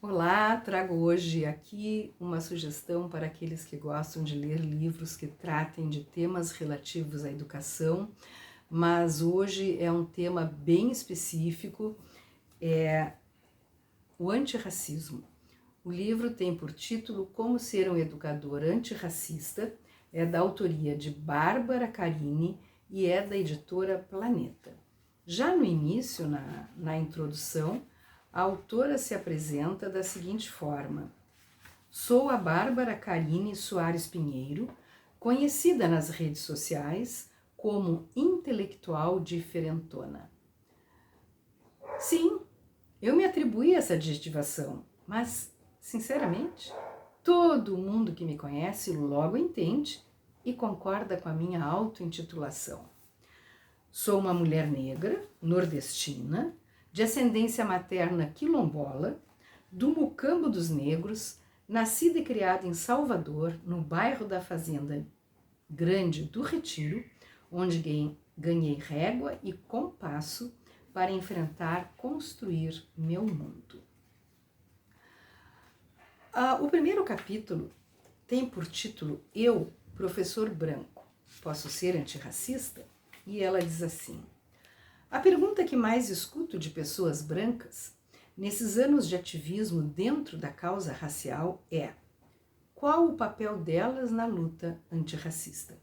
Olá, trago hoje aqui uma sugestão para aqueles que gostam de ler livros que tratem de temas relativos à educação, mas hoje é um tema bem específico, é o antirracismo. O livro tem por título Como Ser um Educador Antirracista, é da autoria de Bárbara Carini e é da editora Planeta. Já no início, na introdução, a autora se apresenta da seguinte forma: sou a Bárbara Carini Soares Pinheiro, conhecida nas redes sociais como intelectual diferentona. Sim, eu me atribuí essa adjetivação, mas, sinceramente, todo mundo que me conhece logo entende e concorda com a minha auto-intitulação. Sou uma mulher negra, nordestina, de ascendência materna quilombola, do Mucambo dos Negros, nascida e criada em Salvador, no bairro da Fazenda Grande do Retiro, onde ganhei régua e compasso para construir meu mundo. O primeiro capítulo tem por título Eu, professor branco, posso ser antirracista? E ela diz assim: a pergunta que mais escuto de pessoas brancas nesses anos de ativismo dentro da causa racial é: qual o papel delas na luta antirracista?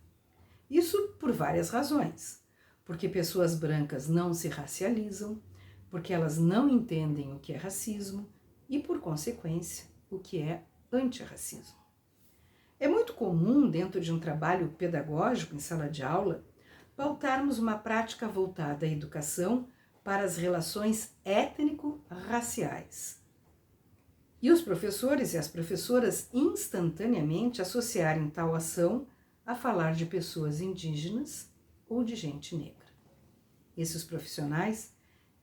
Isso por várias razões. Porque pessoas brancas não se racializam, porque elas não entendem o que é racismo e, por consequência, o que é antirracismo. É muito comum, dentro de um trabalho pedagógico em sala de aula, pautarmos uma prática voltada à educação para as relações étnico-raciais. E os professores e as professoras instantaneamente associarem tal ação a falar de pessoas indígenas ou de gente negra. Esses profissionais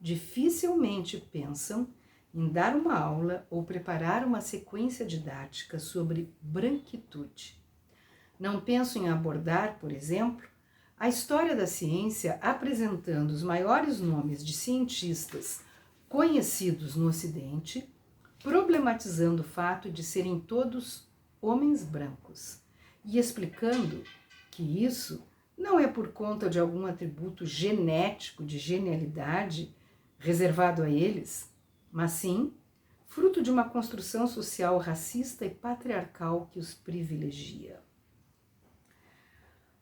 dificilmente pensam em dar uma aula ou preparar uma sequência didática sobre branquitude. Não pensam em abordar, por exemplo, a história da ciência apresentando os maiores nomes de cientistas conhecidos no Ocidente, problematizando o fato de serem todos homens brancos e explicando que isso não é por conta de algum atributo genético de genialidade reservado a eles, mas sim fruto de uma construção social racista e patriarcal que os privilegia.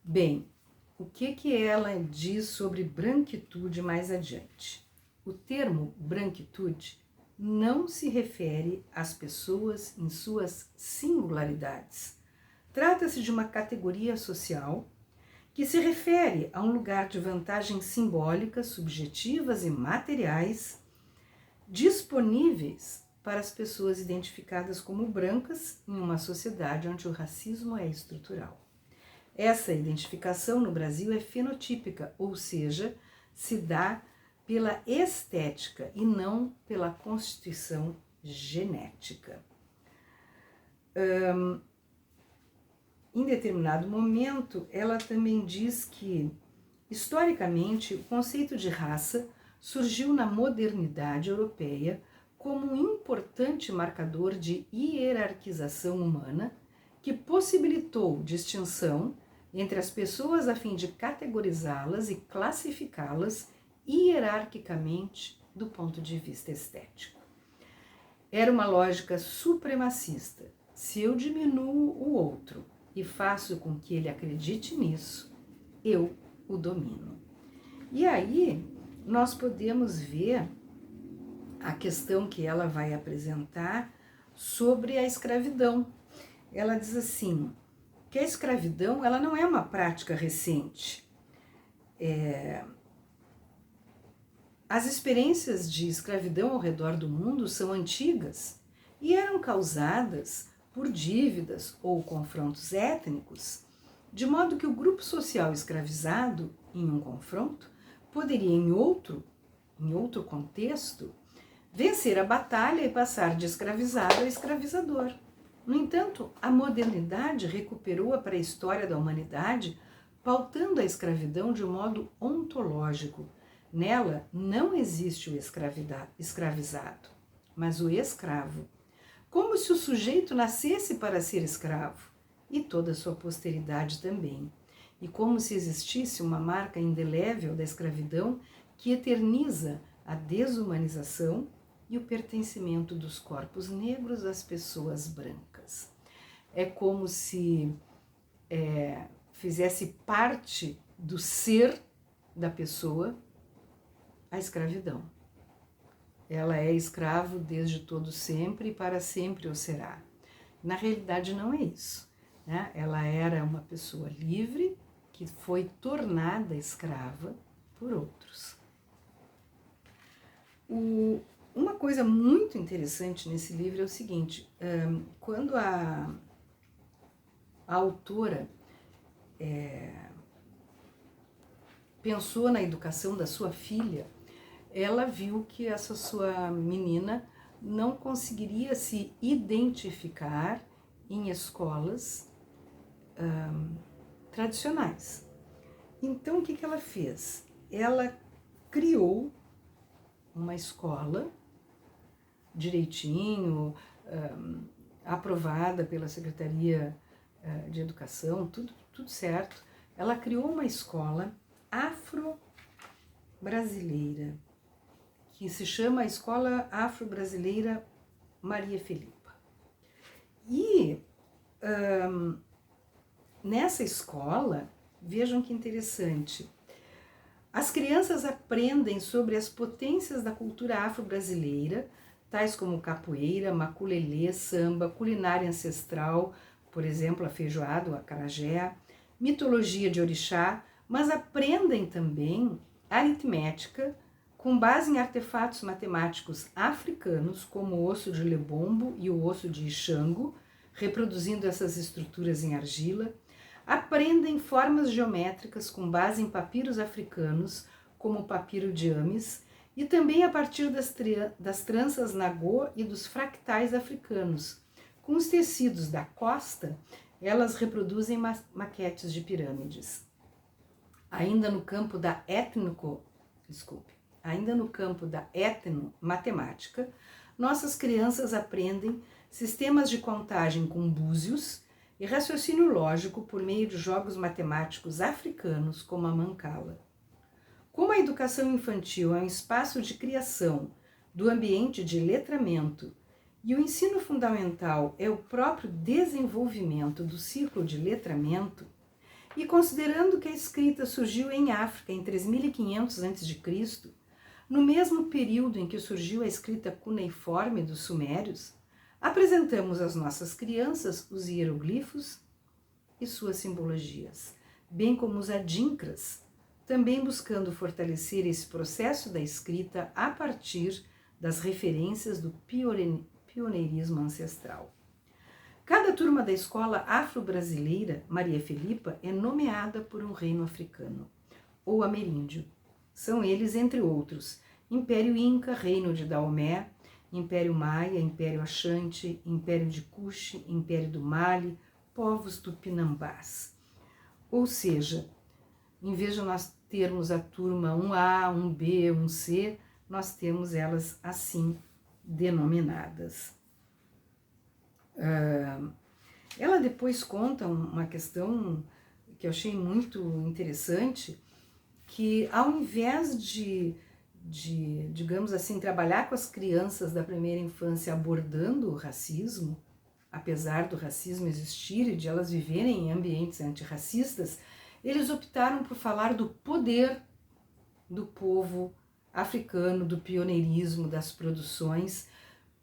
Bem, o que ela diz sobre branquitude mais adiante? O termo branquitude não se refere às pessoas em suas singularidades. Trata-se de uma categoria social que se refere a um lugar de vantagens simbólicas, subjetivas e materiais disponíveis para as pessoas identificadas como brancas em uma sociedade onde o racismo é estrutural. Essa identificação no Brasil é fenotípica, ou seja, se dá pela estética e não pela constituição genética. Em determinado momento, ela também diz que, historicamente, o conceito de raça surgiu na modernidade europeia como um importante marcador de hierarquização humana que possibilitou distinção entre as pessoas a fim de categorizá-las e classificá-las hierarquicamente do ponto de vista estético. Era uma lógica supremacista. Se eu diminuo o outro e faço com que ele acredite nisso, eu o domino. E aí nós podemos ver a questão que ela vai apresentar sobre a escravidão. Ela diz assim, que a escravidão ela não é uma prática recente. As experiências de escravidão ao redor do mundo são antigas e eram causadas por dívidas ou confrontos étnicos, de modo que o grupo social escravizado em um confronto poderia, em outro contexto, vencer a batalha e passar de escravizado a escravizador. No entanto, a modernidade recuperou a pré-história da humanidade, pautando a escravidão de um modo ontológico. Nela não existe o escravizado, mas o escravo. como se o sujeito nascesse para ser escravo, e toda a sua posteridade também, e como se existisse uma marca indelével da escravidão que eterniza a desumanização e o pertencimento dos corpos negros às pessoas brancas. É como se fizesse parte do ser da pessoa a escravidão. Ela é escravo desde todo sempre e para sempre o será. Na realidade não é isso, né? Ela era uma pessoa livre que foi tornada escrava por outros. Uma coisa muito interessante nesse livro é o seguinte, quando a autora pensou na educação da sua filha, ela viu que essa sua menina não conseguiria se identificar em escolas tradicionais. Então, o que ela fez? Ela criou uma escola direitinho, aprovada pela Secretaria de Educação, tudo certo. Ela criou uma escola afro-brasileira, que se chama Escola Afro-Brasileira Maria Felipa. E nessa escola, vejam que interessante, as crianças aprendem sobre as potências da cultura afro-brasileira, tais como capoeira, maculelê, samba, culinária ancestral, por exemplo, a feijoada, o acarajé, mitologia de orixá, mas aprendem também aritmética, com base em artefatos matemáticos africanos, como o osso de Lebombo e o osso de Ixango, reproduzindo essas estruturas em argila. Aprendem formas geométricas com base em papiros africanos, como o papiro de Ames, e também a partir das tranças nagô e dos fractais africanos. Com os tecidos da costa, elas reproduzem maquetes de pirâmides. Ainda no campo da etnomatemática, nossas crianças aprendem sistemas de contagem com búzios e raciocínio lógico por meio de jogos matemáticos africanos, como a mancala. Como a educação infantil é um espaço de criação do ambiente de letramento e o ensino fundamental é o próprio desenvolvimento do ciclo de letramento, e considerando que a escrita surgiu em África em 3500 a.C., no mesmo período em que surgiu a escrita cuneiforme dos sumérios, apresentamos às nossas crianças os hieroglifos e suas simbologias, bem como os adinkras, também buscando fortalecer esse processo da escrita a partir das referências do pioneirismo ancestral. Cada turma da escola afro-brasileira Maria Felipa é nomeada por um reino africano, ou ameríndio. São eles, entre outros, Império Inca, Reino de Daomé, Império Maia, Império Axante, Império de Kush, Império do Mali, povos tupinambás. Ou seja, em vez de nós termos a turma 1A, 1B, 1C, nós temos elas assim denominadas. Ela depois conta uma questão que eu achei muito interessante, que ao invés de digamos assim, trabalhar com as crianças da primeira infância abordando o racismo, apesar do racismo existir e de elas viverem em ambientes antirracistas, eles optaram por falar do poder do povo africano, do pioneirismo, das produções,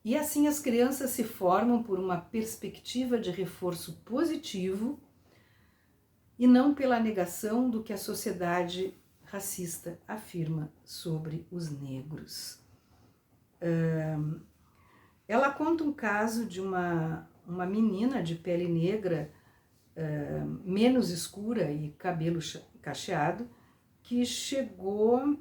e assim as crianças se formam por uma perspectiva de reforço positivo e não pela negação do que a sociedade racista afirma sobre os negros. Ela conta um caso de uma menina de pele negra, menos escura e cabelo cacheado, que chegou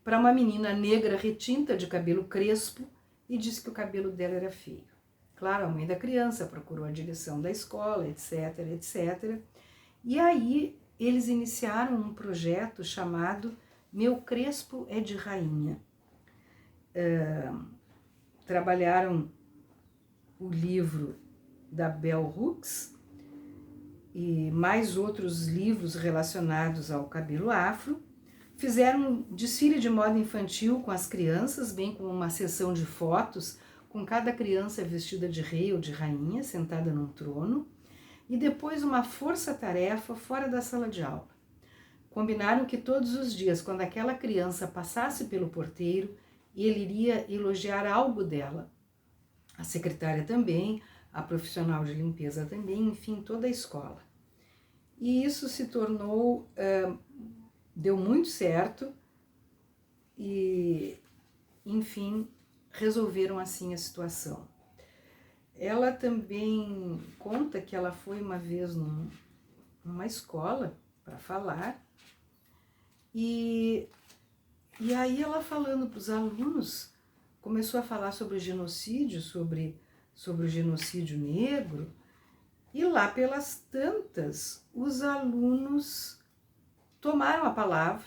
para uma menina negra retinta de cabelo crespo e disse que o cabelo dela era feio. Claro, a mãe da criança procurou a direção da escola, etc, etc. E aí eles iniciaram um projeto chamado Meu Crespo é de Rainha. Trabalharam o livro da Bell Hooks e mais outros livros relacionados ao cabelo afro. Fizeram um desfile de moda infantil com as crianças, bem como uma sessão de fotos com cada criança vestida de rei ou de rainha, sentada num trono, e depois uma força-tarefa fora da sala de aula. Combinaram que todos os dias, quando aquela criança passasse pelo porteiro, ele iria elogiar algo dela. A secretária também, a profissional de limpeza também, enfim, toda a escola. E isso se tornou, deu muito certo e, enfim, resolveram assim a situação. Ela também conta que ela foi uma vez numa escola para falar e aí ela falando para os alunos, começou a falar sobre o genocídio, sobre o genocídio negro, e lá pelas tantas, os alunos tomaram a palavra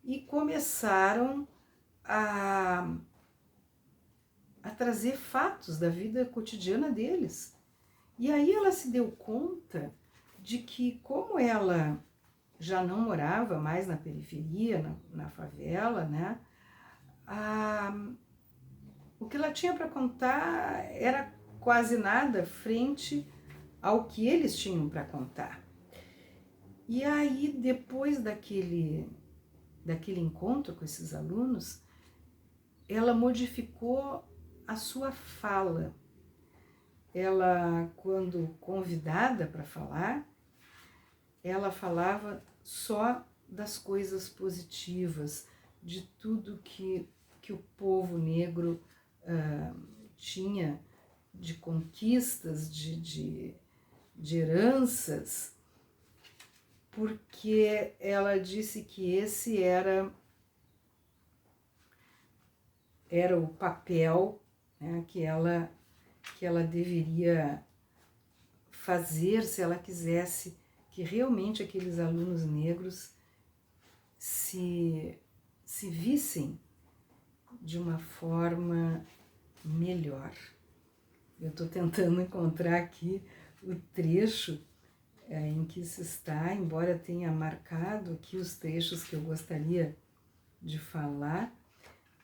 e começaram a trazer fatos da vida cotidiana deles. E aí ela se deu conta de que, como ela já não morava mais na periferia, na favela, né, o que ela tinha para contar era quase nada frente ao que eles tinham para contar. E aí, depois daquele encontro com esses alunos, ela modificou a sua fala. Ela, quando convidada para falar, ela falava só das coisas positivas, de tudo que o povo negro tinha de conquistas, de heranças, porque ela disse que esse era o papel, né, que ela deveria fazer se ela quisesse que realmente aqueles alunos negros se vissem de uma forma melhor. Eu estou tentando encontrar aqui o trecho em que isso está, embora tenha marcado aqui os trechos que eu gostaria de falar.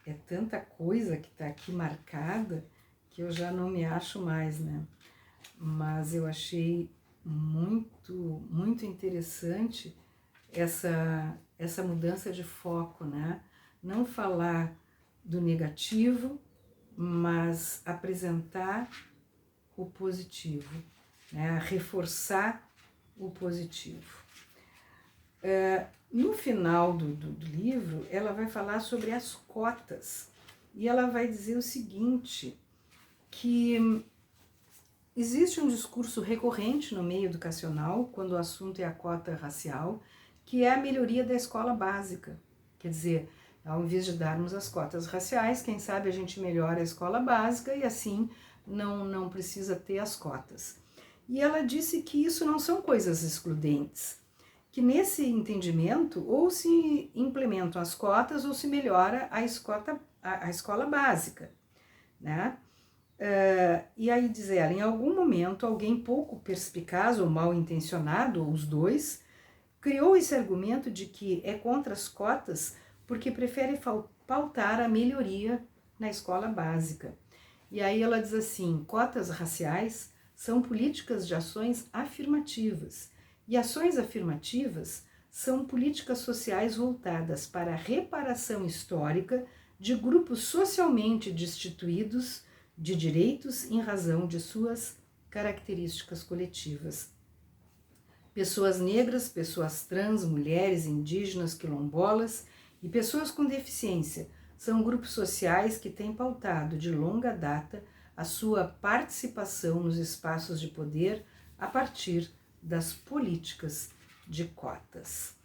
É tanta coisa que está aqui marcada que eu já não me acho mais, né? Mas eu achei muito, muito interessante essa mudança de foco, né? Não falar do negativo, mas apresentar o positivo, né? Reforçar o positivo. No final do livro, ela vai falar sobre as cotas e ela vai dizer o seguinte, que existe um discurso recorrente no meio educacional, quando o assunto é a cota racial, que é a melhoria da escola básica. Quer dizer, ao invés de darmos as cotas raciais, quem sabe a gente melhora a escola básica e assim não precisa ter as cotas. E ela disse que isso não são coisas excludentes, que nesse entendimento ou se implementam as cotas ou se melhora a escola básica, né? E aí diz ela, em algum momento alguém pouco perspicaz ou mal intencionado, ou os dois, criou esse argumento de que é contra as cotas porque prefere pautar a melhoria na escola básica. E aí ela diz assim, cotas raciais são políticas de ações afirmativas, e ações afirmativas são políticas sociais voltadas para a reparação histórica de grupos socialmente destituídos de direitos em razão de suas características coletivas. Pessoas negras, pessoas trans, mulheres, indígenas, quilombolas e pessoas com deficiência são grupos sociais que têm pautado de longa data a sua participação nos espaços de poder a partir das políticas de cotas.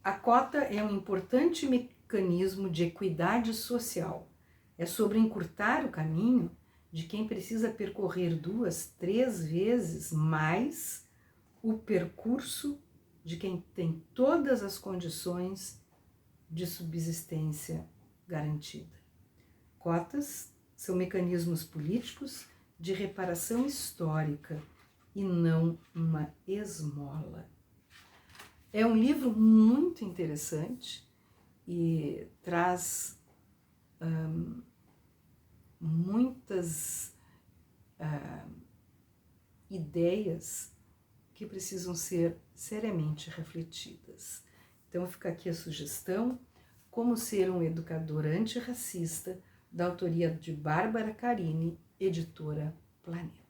A cota é um importante mecanismo de equidade social. É sobre encurtar o caminho de quem precisa percorrer 2, 3 vezes mais o percurso de quem tem todas as condições de subsistência garantida. Cotas são mecanismos políticos de reparação histórica e não uma esmola. É um livro muito interessante e traz muitas ideias que precisam ser seriamente refletidas. Então fica aqui a sugestão: Como Ser um Educador Antirracista, da autoria de Bárbara Carini, editora Planeta.